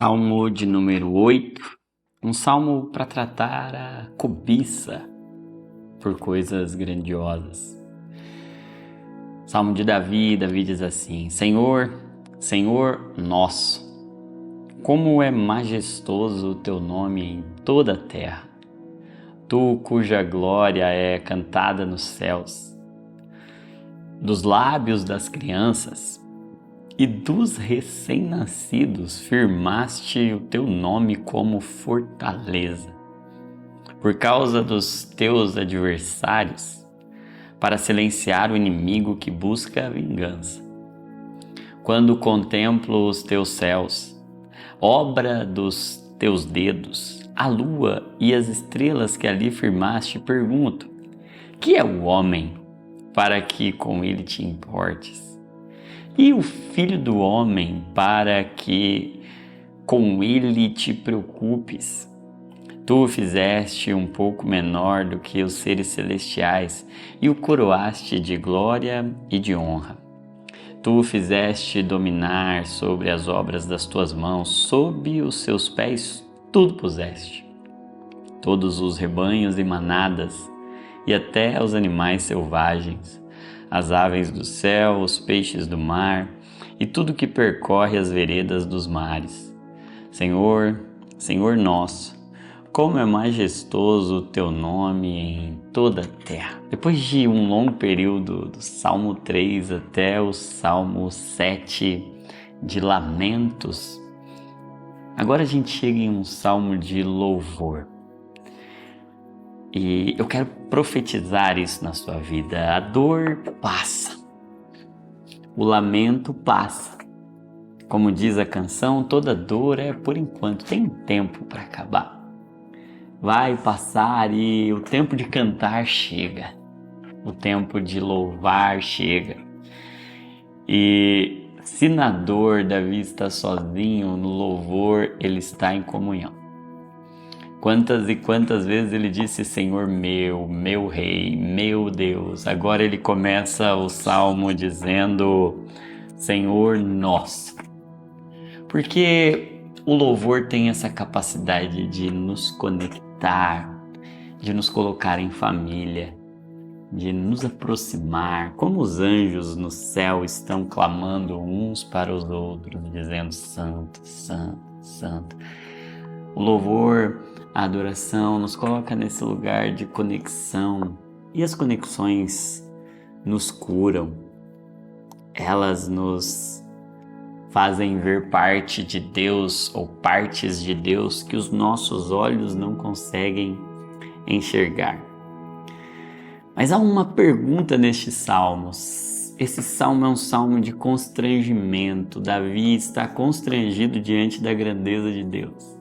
Salmo de número 8, um salmo para tratar a cobiça por coisas grandiosas. Salmo de Davi, Davi diz assim: Senhor, Senhor nosso, como é majestoso o teu nome em toda a terra, tu cuja glória é cantada nos céus. Dos lábios das crianças e dos recém-nascidos firmaste o teu nome como fortaleza, por causa dos teus adversários, para silenciar o inimigo que busca a vingança. Quando contemplo os teus céus, obra dos teus dedos, a lua e as estrelas que ali firmaste, pergunto: que é o homem para que com ele te importes? E o filho do homem para que com ele te preocupes? Tu o fizeste um pouco menor do que os seres celestiais e o coroaste de glória e de honra. Tu o fizeste dominar sobre as obras das tuas mãos, sob os seus pés tudo puseste. Todos os rebanhos e manadas, e até os animais selvagens, as aves do céu, os peixes do mar e tudo que percorre as veredas dos mares. Senhor, Senhor nosso, como é majestoso o teu nome em toda a terra. Depois de um longo período do Salmo 3 até o Salmo 7 de lamentos, agora a gente chega em um salmo de louvor. E eu quero profetizar isso na sua vida. A dor passa, o lamento passa. Como diz a canção, toda dor é por enquanto, tem tempo para acabar. Vai passar e o tempo de cantar chega, o tempo de louvar chega. E se na dor Davi está sozinho, no louvor ele está em comunhão. Quantas e quantas vezes ele disse: Senhor meu Rei, meu Deus. Agora ele começa o salmo dizendo: Senhor nosso. Porque o louvor tem essa capacidade de nos conectar, de nos colocar em família, de nos aproximar, como os anjos no céu estão clamando uns para os outros, dizendo: Santo, Santo, Santo. O louvor, a adoração nos coloca nesse lugar de conexão, e as conexões nos curam, elas nos fazem ver parte de Deus ou partes de Deus que os nossos olhos não conseguem enxergar. Mas há uma pergunta nestes salmos. Esse salmo é um salmo de constrangimento. Davi está constrangido diante da grandeza de Deus.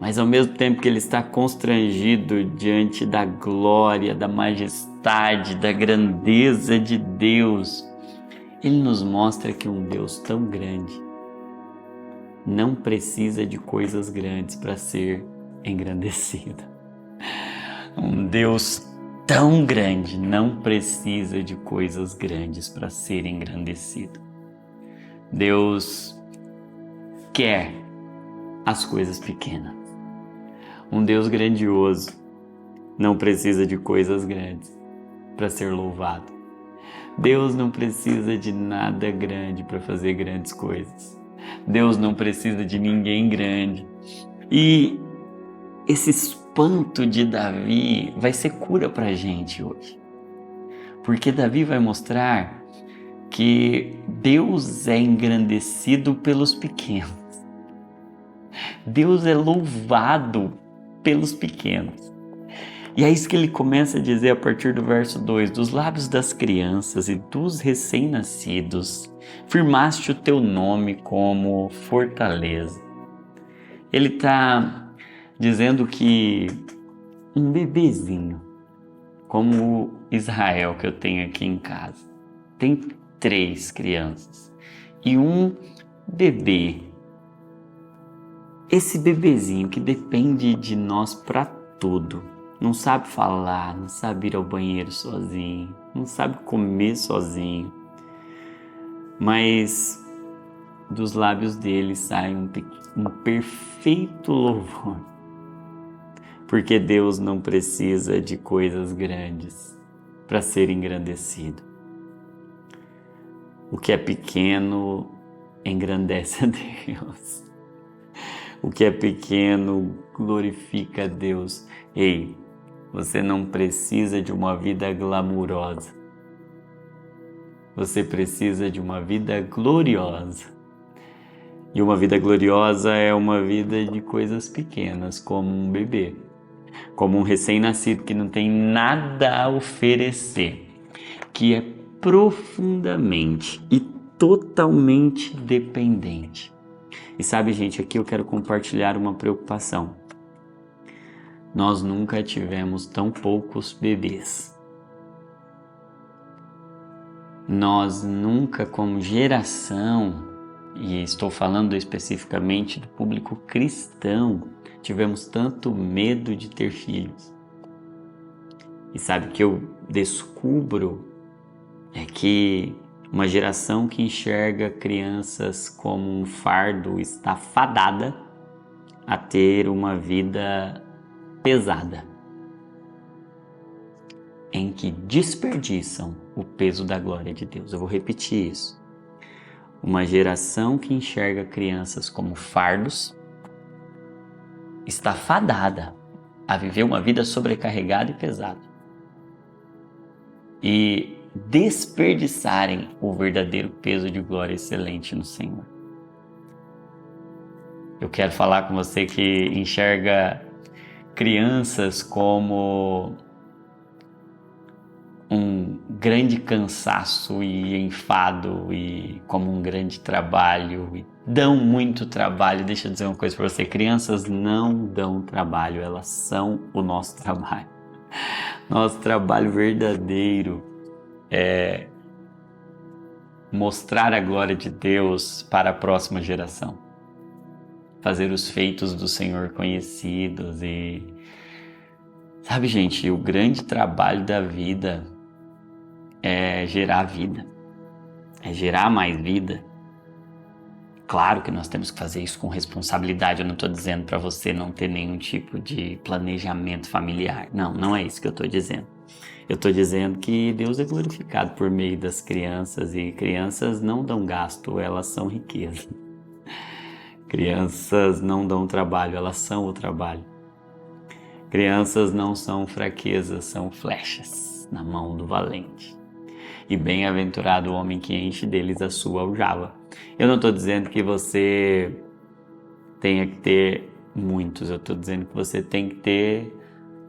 Mas ao mesmo tempo que ele está constrangido diante da glória, da majestade, da grandeza de Deus, ele nos mostra que um Deus tão grande não precisa de coisas grandes para ser engrandecido. Um Deus tão grande não precisa de coisas grandes para ser engrandecido. Deus quer as coisas pequenas. Um Deus grandioso não precisa de coisas grandes para ser louvado. Deus não precisa de nada grande para fazer grandes coisas. Deus não precisa de ninguém grande. E esse espanto de Davi vai ser cura para a gente hoje. Porque Davi vai mostrar que Deus é engrandecido pelos pequenos. Deus é louvado pelos pequenos. E é isso que ele começa a dizer a partir do verso 2: dos lábios das crianças e dos recém-nascidos firmaste o teu nome como fortaleza. Ele está dizendo que um bebezinho, como Israel que eu tenho aqui em casa, tem 3 crianças e um bebê. Esse bebezinho que depende de nós para tudo, não sabe falar, não sabe ir ao banheiro sozinho, não sabe comer sozinho, mas dos lábios dele sai um perfeito louvor. Porque Deus não precisa de coisas grandes para ser engrandecido. O que é pequeno engrandece a Deus. O que é pequeno glorifica a Deus. Ei, você não precisa de uma vida glamurosa. Você precisa de uma vida gloriosa. E uma vida gloriosa é uma vida de coisas pequenas, como um bebê, como um recém-nascido que não tem nada a oferecer, que é profundamente e totalmente dependente. E sabe, gente, aqui eu quero compartilhar uma preocupação. Nós nunca tivemos tão poucos bebês. Nós nunca, como geração, e estou falando especificamente do público cristão, tivemos tanto medo de ter filhos. E sabe o que eu descubro? É que uma geração que enxerga crianças como um fardo está fadada a ter uma vida pesada, em que desperdiçam o peso da glória de Deus. Eu vou repetir isso. Uma geração que enxerga crianças como fardos está fadada a viver uma vida sobrecarregada e pesada e desperdiçarem o verdadeiro peso de glória excelente no Senhor. Eu quero falar com você que enxerga crianças como um grande cansaço e enfado e como um grande trabalho e dão muito trabalho. Deixa eu dizer uma coisa para você, crianças não dão trabalho, elas são o nosso trabalho. Nosso trabalho verdadeiro é mostrar a glória de Deus para a próxima geração, fazer os feitos do Senhor conhecidos e sabe, gente, o grande trabalho da vida é gerar vida, é gerar mais vida. Claro que nós temos que fazer isso com responsabilidade. Eu não estou dizendo para você não ter nenhum tipo de planejamento familiar. Não é isso que eu estou dizendo. Eu estou dizendo que Deus é glorificado por meio das crianças e crianças não dão gasto, elas são riqueza. Crianças não dão trabalho, elas são o trabalho. Crianças não são fraquezas, são flechas na mão do valente. E bem-aventurado o homem que enche deles a sua aljava. Eu não estou dizendo que você tenha que ter muitos, eu estou dizendo que você tem que ter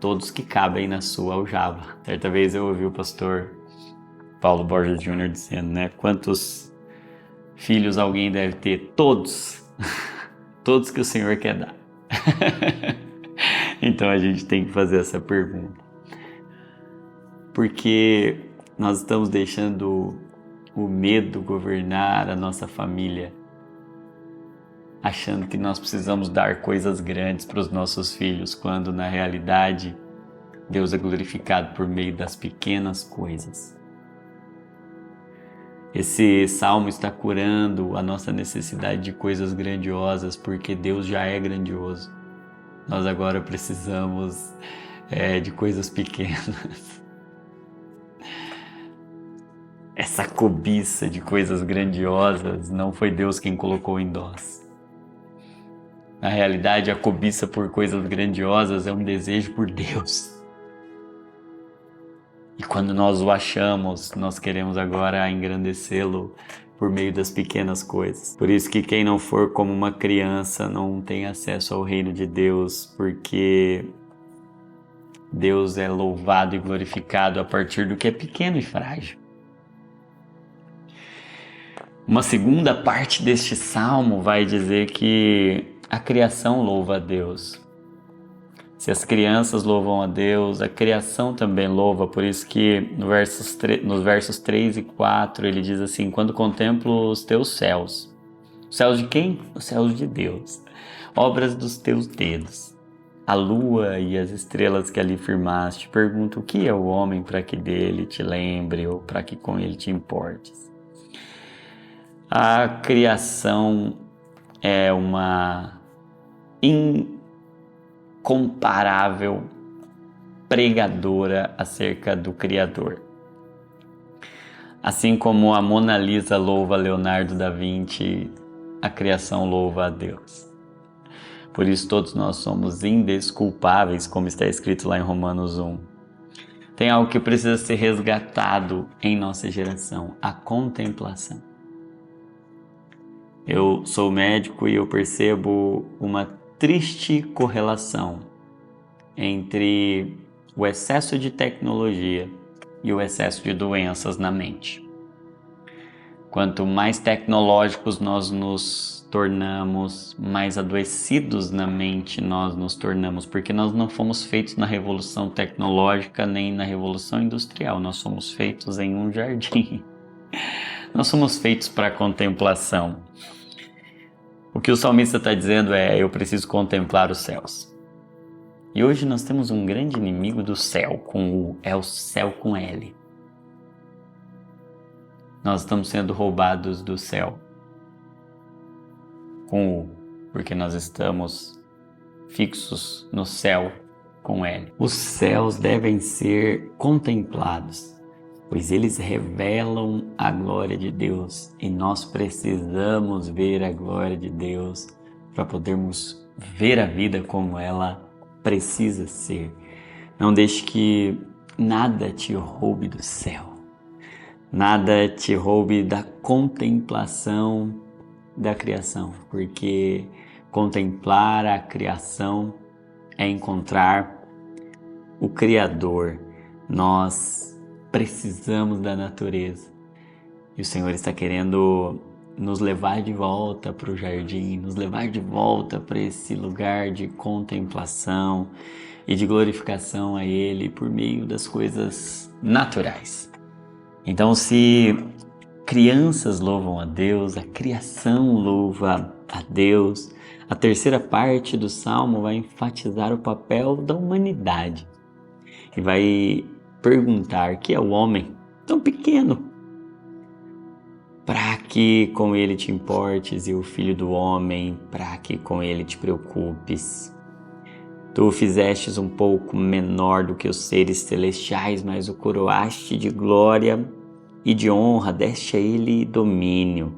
todos que cabem na sua aljava. Certa vez eu ouvi o pastor Paulo Borges Jr. dizendo, né? Quantos filhos alguém deve ter? Todos. Todos que o Senhor quer dar. Então a gente tem que fazer essa pergunta. Porque nós estamos deixando o medo governar a nossa família, achando que nós precisamos dar coisas grandes para os nossos filhos, quando na realidade Deus é glorificado por meio das pequenas coisas. Esse salmo está curando a nossa necessidade de coisas grandiosas, porque Deus já é grandioso. Nós agora precisamos de coisas pequenas. Essa cobiça de coisas grandiosas não foi Deus quem colocou em nós. Na realidade, a cobiça por coisas grandiosas é um desejo por Deus. E quando nós o achamos, nós queremos agora engrandecê-lo por meio das pequenas coisas. Por isso que quem não for como uma criança não tem acesso ao reino de Deus, porque Deus é louvado e glorificado a partir do que é pequeno e frágil. Uma segunda parte deste salmo vai dizer que a criação louva a Deus. Se as crianças louvam a Deus, a criação também louva. Por isso que nos versos 3 e 4 ele diz assim: quando contemplo os teus céus. Os céus de quem? Os céus de Deus. Obras dos teus dedos. A lua e as estrelas que ali firmaste. Pergunto, o que é o homem para que dele te lembre ou para que com ele te importes? A criação é uma incomparável pregadora acerca do Criador. Assim como a Mona Lisa louva Leonardo da Vinci, a criação louva a Deus. Por isso todos nós somos indesculpáveis, como está escrito lá em Romanos 1. Tem algo que precisa ser resgatado em nossa geração, a contemplação. Eu sou médico e eu percebo uma triste correlação entre o excesso de tecnologia e o excesso de doenças na mente. Quanto mais tecnológicos nós nos tornamos, mais adoecidos na mente nós nos tornamos, porque nós não fomos feitos na revolução tecnológica nem na revolução industrial, nós somos feitos em um jardim. Nós somos feitos para contemplação. O que o salmista está dizendo é: eu preciso contemplar os céus. E hoje nós temos um grande inimigo do céu, com U, é o céu com L. Nós estamos sendo roubados do céu, com U, porque nós estamos fixos no céu, com L. Os céus devem ser contemplados, pois eles revelam a glória de Deus e nós precisamos ver a glória de Deus para podermos ver a vida como ela precisa ser. Não deixe que nada te roube do céu, nada te roube da contemplação da criação, porque contemplar a criação é encontrar o Criador. Nós precisamos da natureza e o Senhor está querendo nos levar de volta para o jardim, nos levar de volta para esse lugar de contemplação e de glorificação a Ele por meio das coisas naturais. Então, se crianças louvam a Deus, a criação louva a Deus, a terceira parte do Salmo vai enfatizar o papel da humanidade e vai perguntar: que é o homem tão pequeno para que com ele te importes, e o filho do homem para que com ele te preocupes? Tu o fizestes um pouco menor do que os seres celestiais, mas o coroaste de glória e de honra, deste a ele domínio.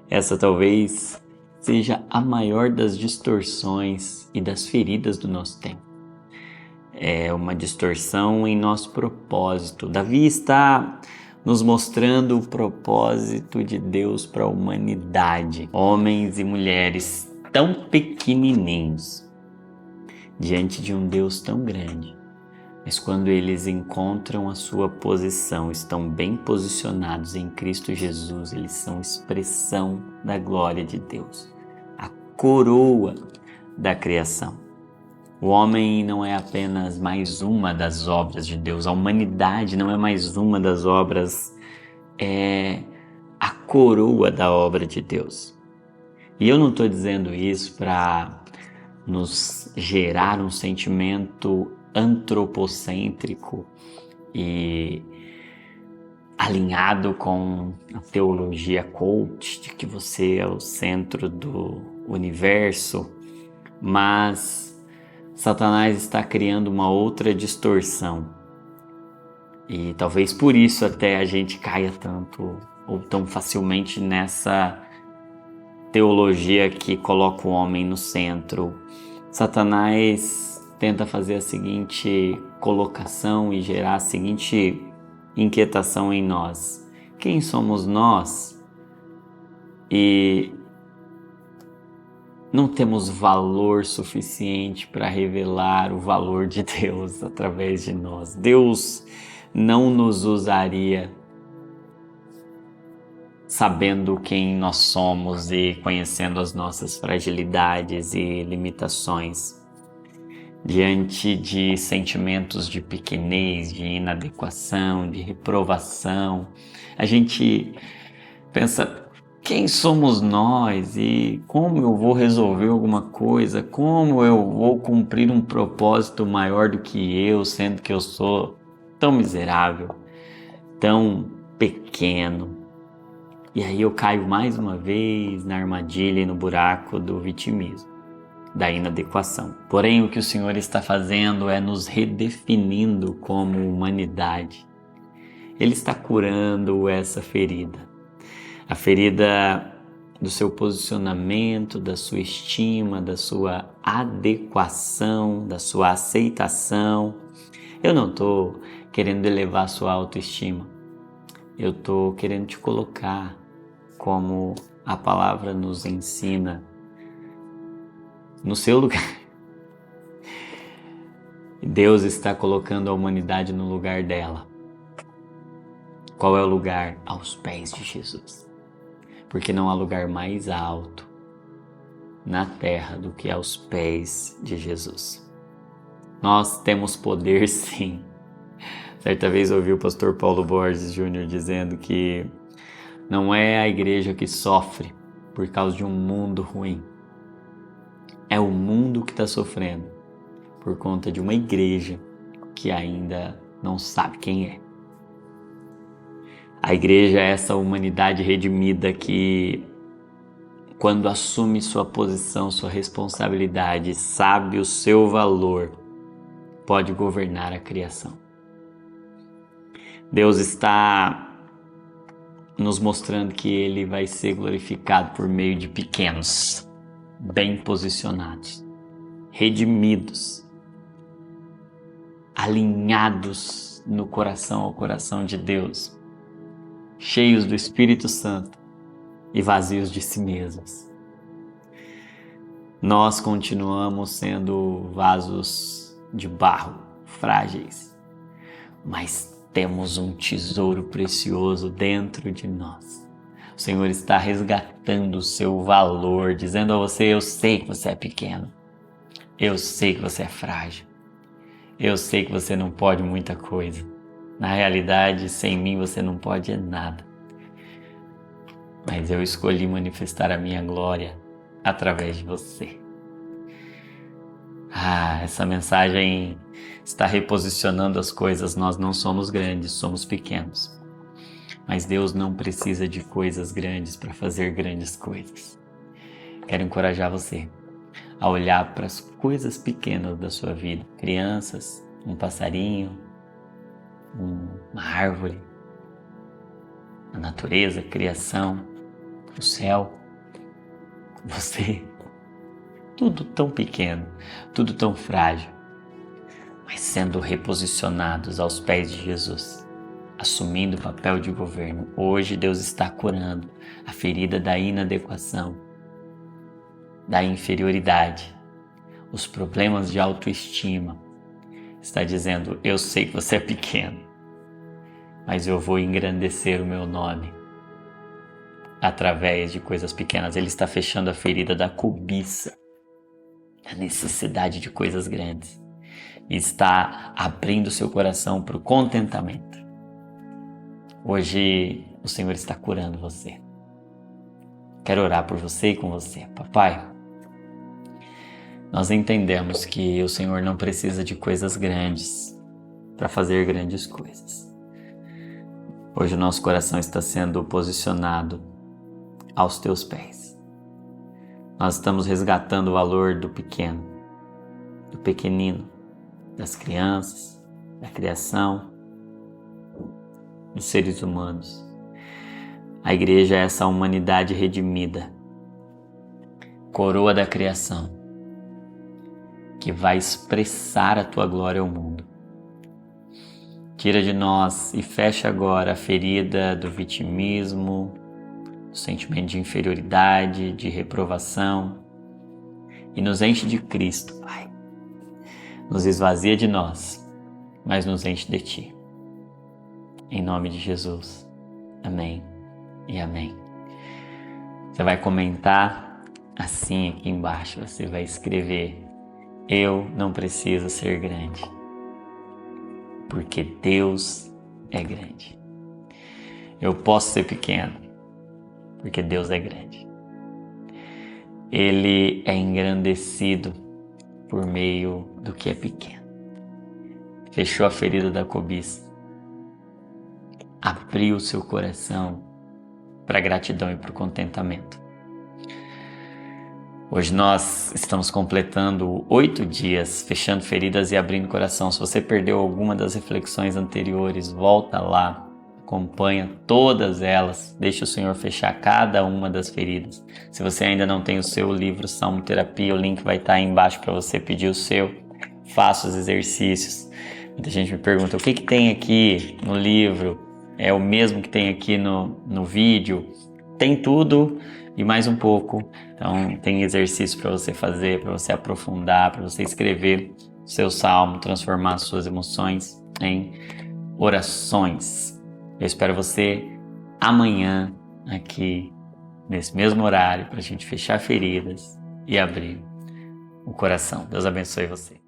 Essa talvez seja a maior das distorções e das feridas do nosso tempo. É uma distorção em nosso propósito. Davi está nos mostrando o propósito de Deus para a humanidade. Homens e mulheres tão pequenininhos diante de um Deus tão grande, mas quando eles encontram a sua posição, estão bem posicionados em Cristo Jesus, eles são expressão da glória de Deus, a coroa da criação. O homem não é apenas mais uma das obras de Deus, a humanidade não é mais uma das obras, é a coroa da obra de Deus. E eu não estou dizendo isso para nos gerar um sentimento antropocêntrico e alinhado com a teologia coach, de que você é o centro do universo, mas Satanás está criando uma outra distorção e talvez por isso até a gente caia tanto ou tão facilmente nessa teologia que coloca o homem no centro. Satanás tenta fazer a seguinte colocação e gerar a seguinte inquietação em nós: quem somos nós? E não temos valor suficiente para revelar o valor de Deus através de nós. Deus não nos usaria sabendo quem nós somos e conhecendo as nossas fragilidades e limitações. Diante de sentimentos de pequenez, de inadequação, de reprovação, a gente pensa: quem somos nós e como eu vou resolver alguma coisa? Como eu vou cumprir um propósito maior do que eu, sendo que eu sou tão miserável, tão pequeno? E aí eu caio mais uma vez na armadilha e no buraco do vitimismo, da inadequação. Porém, o que o Senhor está fazendo é nos redefinindo como humanidade. Ele está curando essa ferida. A ferida do seu posicionamento, da sua estima, da sua adequação, da sua aceitação. Eu não estou querendo elevar a sua autoestima. Eu estou querendo te colocar como a palavra nos ensina no seu lugar. Deus está colocando a humanidade no lugar dela. Qual é o lugar? Aos pés de Jesus. Porque não há lugar mais alto na terra do que aos pés de Jesus. Nós temos poder, sim. Certa vez ouvi o pastor Paulo Borges Jr. dizendo que não é a igreja que sofre por causa de um mundo ruim. É o mundo que está sofrendo por conta de uma igreja que ainda não sabe quem é. A igreja é essa humanidade redimida que, quando assume sua posição, sua responsabilidade, sabe o seu valor, pode governar a criação. Deus está nos mostrando que Ele vai ser glorificado por meio de pequenos, bem posicionados, redimidos, alinhados no coração ao coração de Deus, cheios do Espírito Santo e vazios de si mesmos. Nós continuamos sendo vasos de barro, frágeis, mas temos um tesouro precioso dentro de nós. O Senhor está resgatando o seu valor, dizendo a você: eu sei que você é pequeno, eu sei que você é frágil, eu sei que você não pode muita coisa. Na realidade, sem mim você não pode nada. Mas eu escolhi manifestar a minha glória através de você. Essa mensagem está reposicionando as coisas. Nós não somos grandes, somos pequenos. Mas Deus não precisa de coisas grandes para fazer grandes coisas. Quero encorajar você a olhar para as coisas pequenas da sua vida. Crianças, um passarinho, uma árvore, a natureza, a criação, o céu, você. Tudo tão pequeno, tudo tão frágil, mas sendo reposicionados aos pés de Jesus, assumindo o papel de governo. Hoje Deus está curando a ferida da inadequação, da inferioridade, os problemas de autoestima. Está dizendo: eu sei que você é pequeno, mas eu vou engrandecer o meu nome através de coisas pequenas. Ele está fechando a ferida da cobiça, a necessidade de coisas grandes, e está abrindo seu coração para o contentamento. Hoje o Senhor está curando você. Quero orar por você e com você. Papai, nós entendemos que o Senhor não precisa de coisas grandes para fazer grandes coisas. Hoje o nosso coração está sendo posicionado aos teus pés. Nós estamos resgatando o valor do pequeno, do pequenino, das crianças, da criação, dos seres humanos. A igreja é essa humanidade redimida, coroa da criação, que vai expressar a tua glória ao mundo. Tira de nós e fecha agora a ferida do vitimismo, do sentimento de inferioridade, de reprovação, e nos enche de Cristo, Pai. Nos esvazia de nós, mas nos enche de Ti. Em nome de Jesus. Amém e amém. Você vai comentar assim aqui embaixo, você vai escrever: eu não preciso ser grande, porque Deus é grande. Eu posso ser pequeno, porque Deus é grande. Ele é engrandecido por meio do que é pequeno. Fechou a ferida da cobiça, abriu seu coração para a gratidão e para o contentamento. Hoje nós estamos completando 8 dias, fechando feridas e abrindo coração. Se você perdeu alguma das reflexões anteriores, volta lá, acompanha todas elas, deixa o Senhor fechar cada uma das feridas. Se você ainda não tem o seu livro Salmo Terapia, o link vai estar aí embaixo para você pedir o seu. Faça os exercícios. Muita gente me pergunta, o que tem aqui no livro? É o mesmo que tem aqui no vídeo? Tem tudo e mais um pouco. Então tem exercício para você fazer, para você aprofundar, para você escrever o seu salmo, transformar as suas emoções em orações. Eu espero você amanhã aqui nesse mesmo horário para a gente fechar feridas e abrir o coração. Deus abençoe você.